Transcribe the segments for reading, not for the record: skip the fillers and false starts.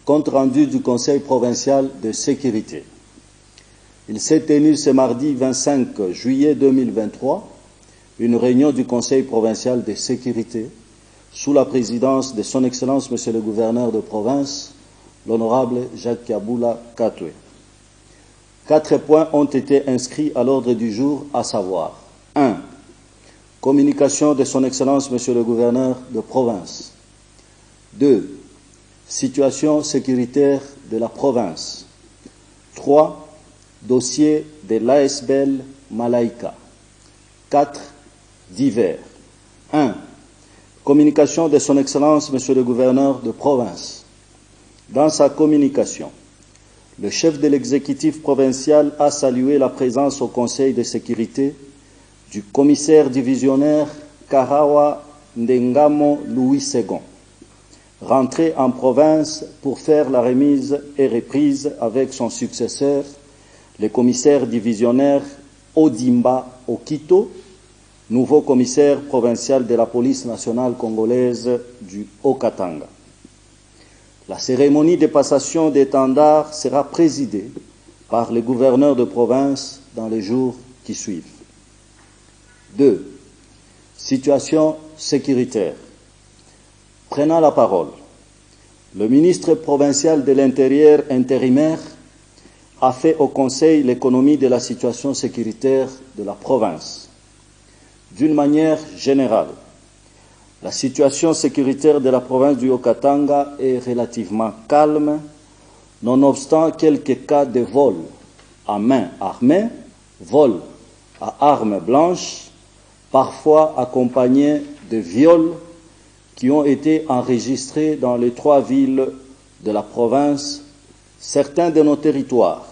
Compte rendu du Conseil provincial de sécurité. Il s'est tenu ce mardi 25 juillet 2023 une réunion du Conseil provincial de sécurité sous la présidence de Son Excellence Monsieur le gouverneur de province, l'honorable Jacques Kaboula Katwe. 4 points ont été inscrits à l'ordre du jour, à savoir 1. Communication de Son Excellence Monsieur le gouverneur de province. 2. Situation sécuritaire de la province. 3. Dossier de l'ASBL Malaika. 4. Divers. 1. Communication de Son Excellence Monsieur le gouverneur de province. Dans sa communication, le chef de l'exécutif provincial a salué la présence au Conseil de sécurité du commissaire divisionnaire Karawa Ndengamo Louis Segon, rentré en province pour faire la remise et reprise avec son successeur, le commissaire divisionnaire Odimba Okito, nouveau commissaire provincial de la police nationale congolaise du Haut-Katanga. La cérémonie de passation d'étendard sera présidée par le gouverneur de province dans les jours qui suivent. 2. Situation sécuritaire. Prenant la parole, le ministre provincial de l'Intérieur intérimaire a fait au Conseil l'économie de la situation sécuritaire de la province. D'une manière générale, la situation sécuritaire de la province du Haut-Katanga est relativement calme, nonobstant quelques cas de vol à main armée, vol à armes blanches, parfois accompagnés de viols qui ont été enregistrés dans les 3 villes de la province. Certains de nos territoires,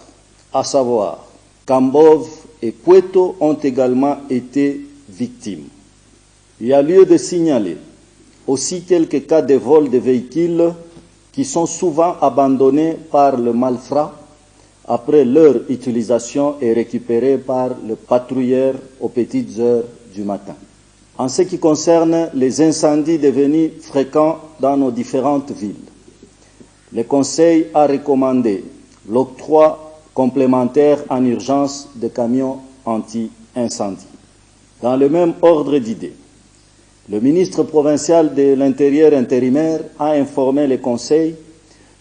à savoir Kambove et Pueto, ont également été victimes. Il y a lieu de signaler aussi quelques cas de vol de véhicules qui sont souvent abandonnés par le malfrat après leur utilisation et récupérés par le patrouilleur aux petites heures du matin. En ce qui concerne les incendies devenus fréquents dans nos différentes villes, le Conseil a recommandé l'octroi complémentaire en urgence de camions anti-incendie. Dans le même ordre d'idées, le ministre provincial de l'Intérieur intérimaire a informé le Conseil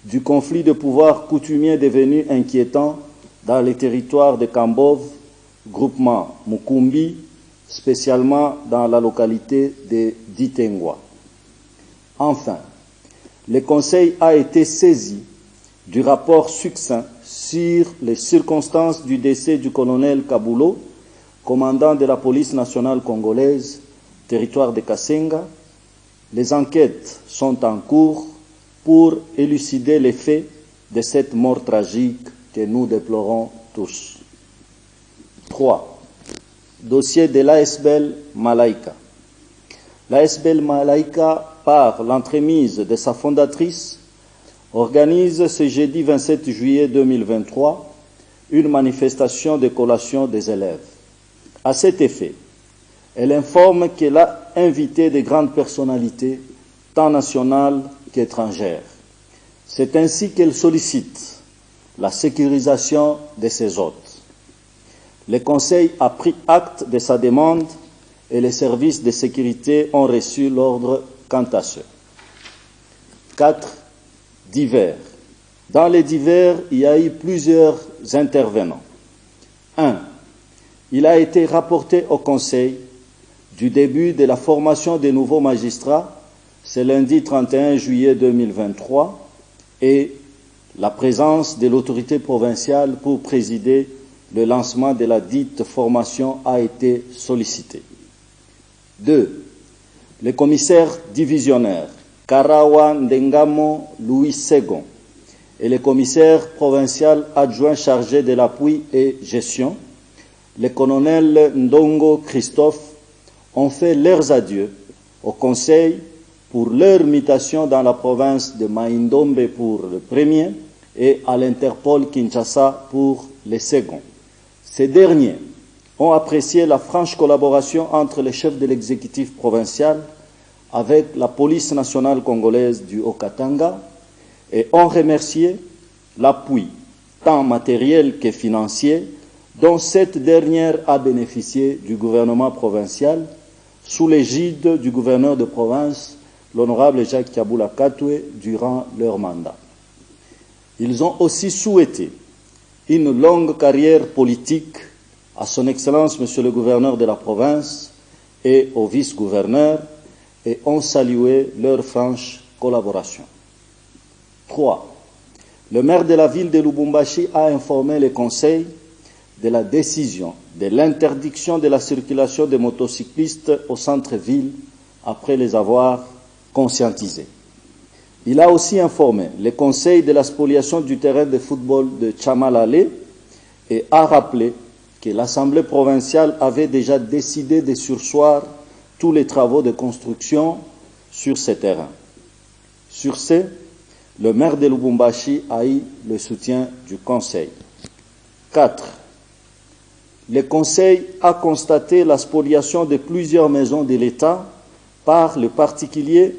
du conflit de pouvoir coutumier devenu inquiétant dans les territoires de Kambove, groupement Mukumbi, spécialement dans la localité de Ditengwa. Enfin, le Conseil a été saisi du rapport succinct sur les circonstances du décès du colonel Kabulo, commandant de la police nationale congolaise, territoire de Kasenga. Les enquêtes sont en cours pour élucider les faits de cette mort tragique que nous déplorons tous. 3. Dossier de l'ASBL Malaika. L'ASBL Malaika, par l'entremise de sa fondatrice, organise ce jeudi 27 juillet 2023 une manifestation de collation des élèves. À cet effet, elle informe qu'elle a invité de grandes personnalités, tant nationales qu'étrangères. C'est ainsi qu'elle sollicite la sécurisation de ses hôtes. Le Conseil a pris acte de sa demande et les services de sécurité ont reçu l'ordre quant à ce. 4. Divers. Dans les divers, il y a eu plusieurs intervenants. 1. Il a été rapporté au Conseil du début de la formation des nouveaux magistrats, c'est lundi 31 juillet 2023, et la présence de l'autorité provinciale pour présider le lancement de la dite formation a été sollicitée. 2. Le commissaire divisionnaire Karawa Ndengamo Louis Segon et le commissaire provincial adjoint chargé de l'appui et gestion, le colonel Ndongo Christophe, ont fait leurs adieux au Conseil pour leur mutation dans la province de Maïndombe pour le premier et à l'Interpol Kinshasa pour le second. Ces derniers ont apprécié la franche collaboration entre les chefs de l'exécutif provincial avec la police nationale congolaise du Haut-Katanga et ont remercié l'appui tant matériel que financier dont cette dernière a bénéficié du gouvernement provincial sous l'égide du gouverneur de province, l'honorable Jacques Kaboula Katoué, durant leur mandat. Ils ont aussi souhaité une longue carrière politique à son Excellence, Monsieur le gouverneur de la province, et au vice-gouverneur, et ont salué leur franche collaboration. 3. Le maire de la ville de Lubumbashi a informé le Conseil de la décision de l'interdiction de la circulation des motocyclistes au centre-ville après les avoir conscientisés. Il a aussi informé le Conseil de la spoliation du terrain de football de Tchamalale et a rappelé que l'Assemblée provinciale avait déjà décidé de surseoir tous les travaux de construction sur ces terrains. Sur ce, le maire de Lubumbashi a eu le soutien du Conseil. 4. Le Conseil a constaté la spoliation de plusieurs maisons de l'État par le particulier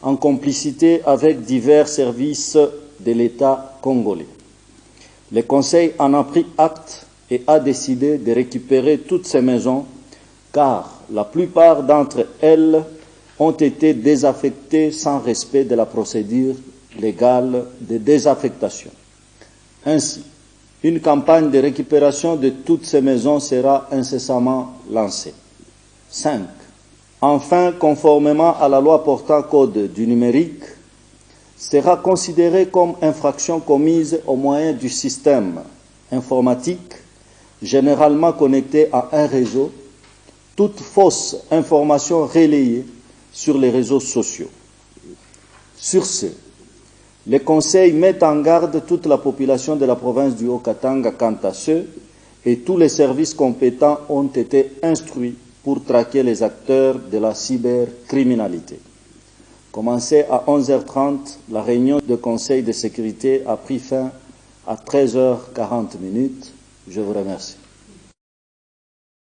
en complicité avec divers services de l'État congolais. Le Conseil en a pris acte et a décidé de récupérer toutes ces maisons car la plupart d'entre elles ont été désaffectées sans respect de la procédure légale de désaffectation. Ainsi, une campagne de récupération de toutes ces maisons sera incessamment lancée. 5. Enfin, conformément à la loi portant code du numérique, sera considérée comme infraction commise au moyen du système informatique généralement connecté à un réseau, toute fausse information relayée sur les réseaux sociaux. Sur ce, le Conseil met en garde toute la population de la province du Haut-Katanga quant à ce, et tous les services compétents ont été instruits pour traquer les acteurs de la cybercriminalité. Commencée à 11h30, la réunion du Conseil de sécurité a pris fin à 13h40. Je vous remercie.